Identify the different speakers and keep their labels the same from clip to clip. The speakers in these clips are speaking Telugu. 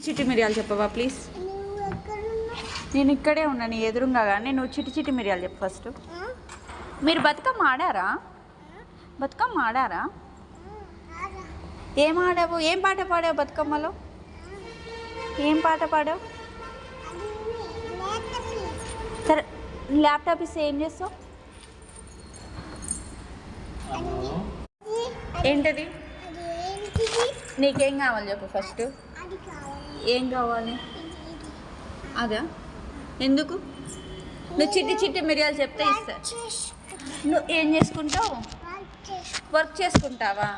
Speaker 1: చిట్టి మిరియాలు చెప్పవా ప్లీజ్? నేను ఇక్కడే ఉన్నా నీ ఎదురుగా, కానీ నువ్వు చిట్టి చిట్టి మిరియాలు చెప్పు ఫస్ట్. మీరు బతుకమ్మ ఆడారా? బతుకమ్మ ఆడారా? ఏం ఆడావు? ఏం పాట పాడావు బతుకమ్మలో? ఏం పాట పాడావు? సరే, ల్యాప్టాప్ ఇస్తే ఏం చేస్తావు? ఏంటది? నీకేం కావాలి చెప్పు ఫస్ట్. ఏం కావాలి? అదా? ఎందుకు? నువ్వు చిట్టి చిట్టి మిరియాలు చెప్తే ఇస్తా. నువ్వు ఏం చేసుకుంటావు? వర్క్ చేసుకుంటావా?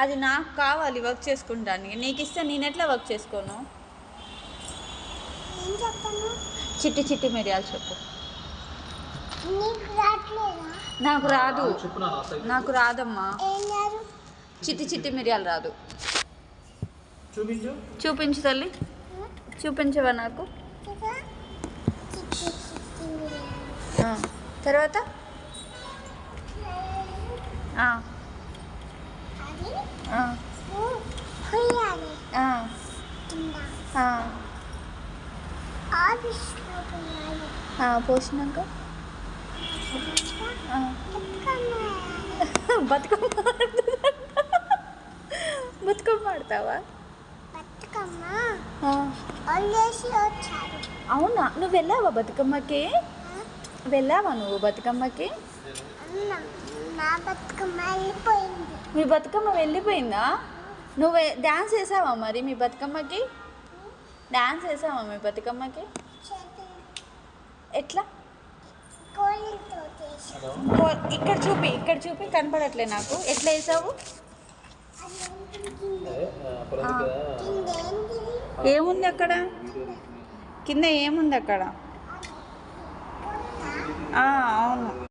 Speaker 1: అది నాకు కావాలి వర్క్ చేసుకుంటానికి. నీకు ఇస్తే నేను ఎట్లా వర్క్ చేసుకోను? చిట్టి చిట్టి మిరియాలు చెప్పు. నాకు రాదు, నాకు రాదమ్మా. చిట్టి చిట్టి మిరియాలు రాదు. చూపించు తల్లి, చూపించవా నాకు? తర్వాత పోసినాక బతుకమ్మ బతుకమ్మ ఆడతావా? అవునా? నువ్వు వెళ్ళావా బతుకమ్మకి? వెళ్ళావా నువ్వు బతుకమ్మకి? మీ బతుకమ్మ వెళ్ళిపోయిందా? నువ్వు డ్యాన్స్ వేసావా మరి మీ బతుకమ్మకి? డ్యాన్స్ వేసావా మీ బతుకమ్మకి? ఎట్లా? ఇక్కడ చూపి, ఇక్కడ చూపి, కనపడట్లే నాకు. ఎట్లా వేసావు? ఏముంది అక్కడ కింద? ఏముంది అక్కడ?